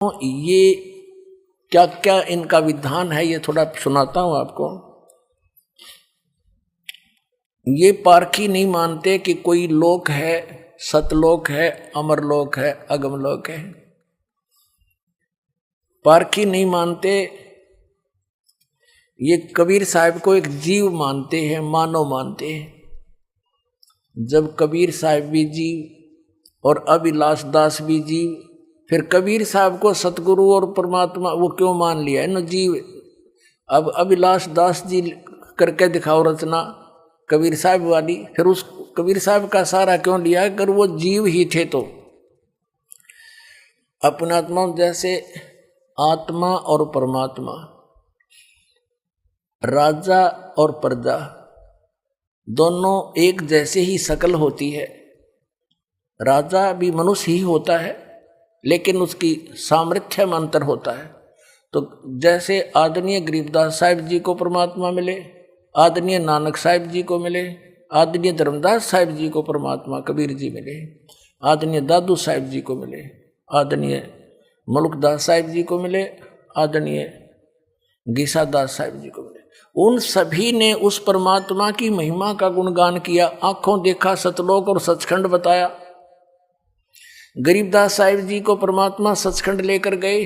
ये क्या क्या इनका विधान है, ये थोड़ा सुनाता हूं आपको। ये पारखी नहीं मानते कि कोई लोक है, सतलोक है, अमरलोक है, अगमलोक है। पारखी नहीं मानते। ये कबीर साहब को एक जीव मानते हैं, मानव मानते हैं। जब कबीर साहब भी जीव और अभिलाष दास भी जीव, फिर कबीर साहब को सतगुरु और परमात्मा वो क्यों मान लिया है न जीव। अब अभिलाष दास जी करके दिखाओ रचना कबीर साहब वाली, फिर उस कबीर साहब का सारा क्यों लिया, अगर वो जीव ही थे तो। अपने आत्मा जैसे आत्मा और परमात्मा, राजा और प्रजा दोनों एक जैसे ही शकल होती है। राजा भी मनुष्य ही होता है, लेकिन उसकी सामर्थ्य में अंतर होता है। तो जैसे आदरणीय गरीबदास साहिब जी को परमात्मा मिले, आदरणीय नानक साहिब जी को मिले, आदरणीय धर्मदास साहिब जी को परमात्मा कबीर जी मिले, आदरणीय दादू साहिब जी को मिले, आदरणीय मुल्कदास साहिब जी को मिले, आदरणीय गीसादास साहिब जी को मिले। उन सभी ने उस परमात्मा की महिमा का गुणगान किया, आंखों देखा सतलोक और सचखंड बताया। गरीबदास साहिब जी को परमात्मा सचखंड लेकर गए,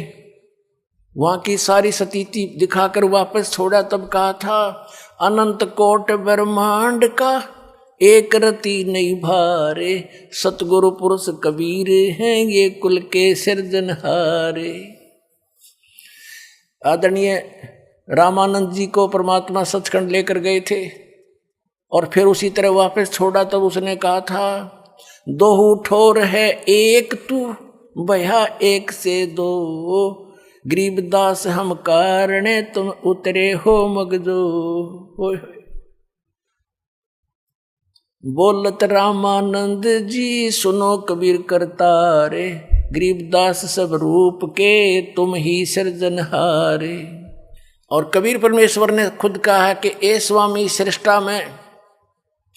वहां की सारी सतीति दिखाकर वापस छोड़ा, तब कहा था अनंत कोट ब्रह्मांड का एक रति नहीं भारे, सतगुरु पुरुष कबीर हैं ये कुल के सिरजनहारे। आदरणीय रामानंद जी को परमात्मा सचखंड लेकर गए थे और फिर उसी तरह वापस छोड़ा, तब उसने कहा था दोहू ठोर है एक तू भया एक से दो, गरीबदास हम कारणे तुम उतरे हो मगजो। बोलत रामानंद जी सुनो कबीर करतारे, गरीबदास सब रूप के तुम ही सृजनहारे। और कबीर परमेश्वर ने खुद कहा है कि ए स्वामी सृष्टा में,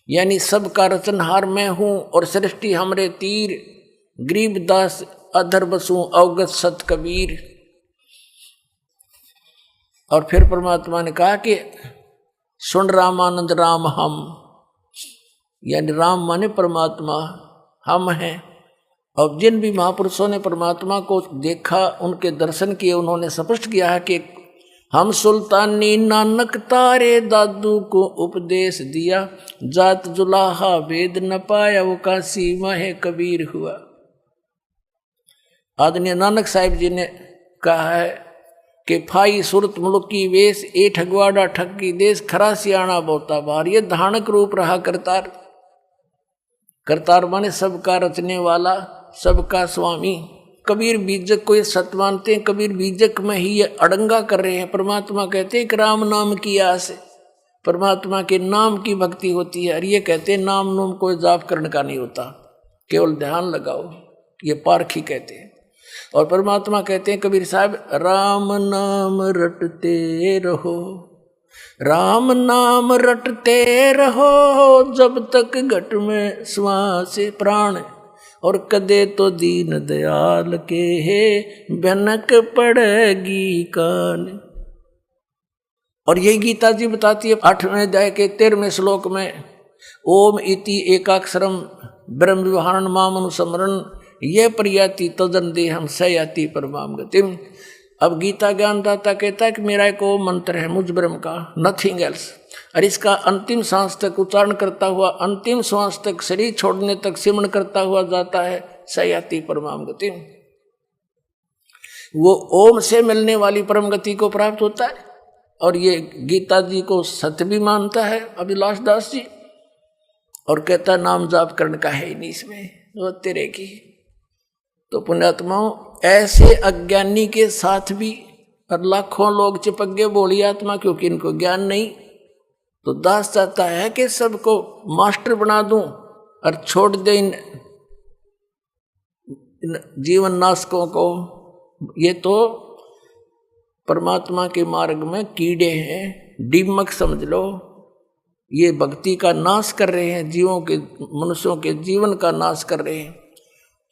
यानी सबका रचनहार मैं हूं और सृष्टि हमरे तीर, गरीबदास अधर बसूं अवगत सत कबीर। और फिर परमात्मा ने कहा कि सुन रामानंद राम हम, यानी राम माने परमात्मा, हम हैं। और जिन भी महापुरुषों ने परमात्मा को देखा, उनके दर्शन किए, उन्होंने स्पष्ट किया है कि हम सुल्तानी नानक तारे दादू को उपदेश दिया, जात जुलाहा वेद न पाया वो काशी माहे कबीर हुआ। आदरणीय नानक साहिब जी ने कहा है कि फाई सुरत मुल्की वेश ए ठगवाड़ा ठगी देश, खरा सियाणा बोता बार। ये धानक रूप रहा करतार। करतार माने सबका रचने वाला, सबका स्वामी। कबीर बीजक को ये सत्य मानते हैं, कबीर बीजक में ही ये अड़ंगा कर रहे हैं। परमात्मा कहते हैं कि राम नाम की आस, परमात्मा के नाम की भक्ति होती है। और ये कहते हैं नाम नूम कोई जाप करने का नहीं होता, केवल ध्यान लगाओ, ये पारखी कहते हैं। और परमात्मा कहते हैं कबीर साहब राम नाम रटते रहो, राम नाम रटते रहो, जब तक घट में श्वास प्राण, और कदे तो दीन दयाल के है भनक पड़ेगी कान। और यही गीता जी बताती है 8वें अध्याय के 13वें श्लोक में, ओम इति एकाक्षरम ब्रह्म विहारण मामनुस्मरण ये प्रयाति तदन देहम सयाति परमाम गतिम। अब गीता ज्ञानदाता कहता है कि मेरा एक वो मंत्र है मुझ ब्रह्म का, नथिंग एल्स। और इसका अंतिम सांस तक उच्चारण करता हुआ, अंतिम श्वास तक, शरीर छोड़ने तक सिमरण करता हुआ जाता है सयाति परमाम गति। वो ओम से मिलने वाली परम गति को प्राप्त होता है। और ये गीता जी को सत्य भी मानता है अभिलाष दास जी, और कहता नाम जाप करने का है ही नहीं इसमें, वो तेरे की। तो पुण्यात्माओं, ऐसे अज्ञानी के साथ भी और लाखों लोग चिपक गए बोली आत्मा, क्योंकि इनको ज्ञान नहीं। तो दास चाहता है कि सबको मास्टर बना दूं और छोड़ दे इन जीवन नाशकों को। ये तो परमात्मा के मार्ग में कीड़े हैं, दीमक समझ लो। ये भक्ति का नाश कर रहे हैं, जीवों के, मनुष्यों के जीवन का नाश कर रहे हैं।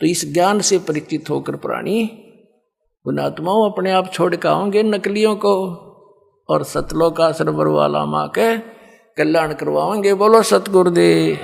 तो इस ज्ञान से परिचित होकर प्राणी उन आत्माओं अपने आप छोड़ के आओगे नकलियों को और सतलोक आश्रम वाला माँ के कल्याण करवाएंगे। बोलो सतगुरुदेव।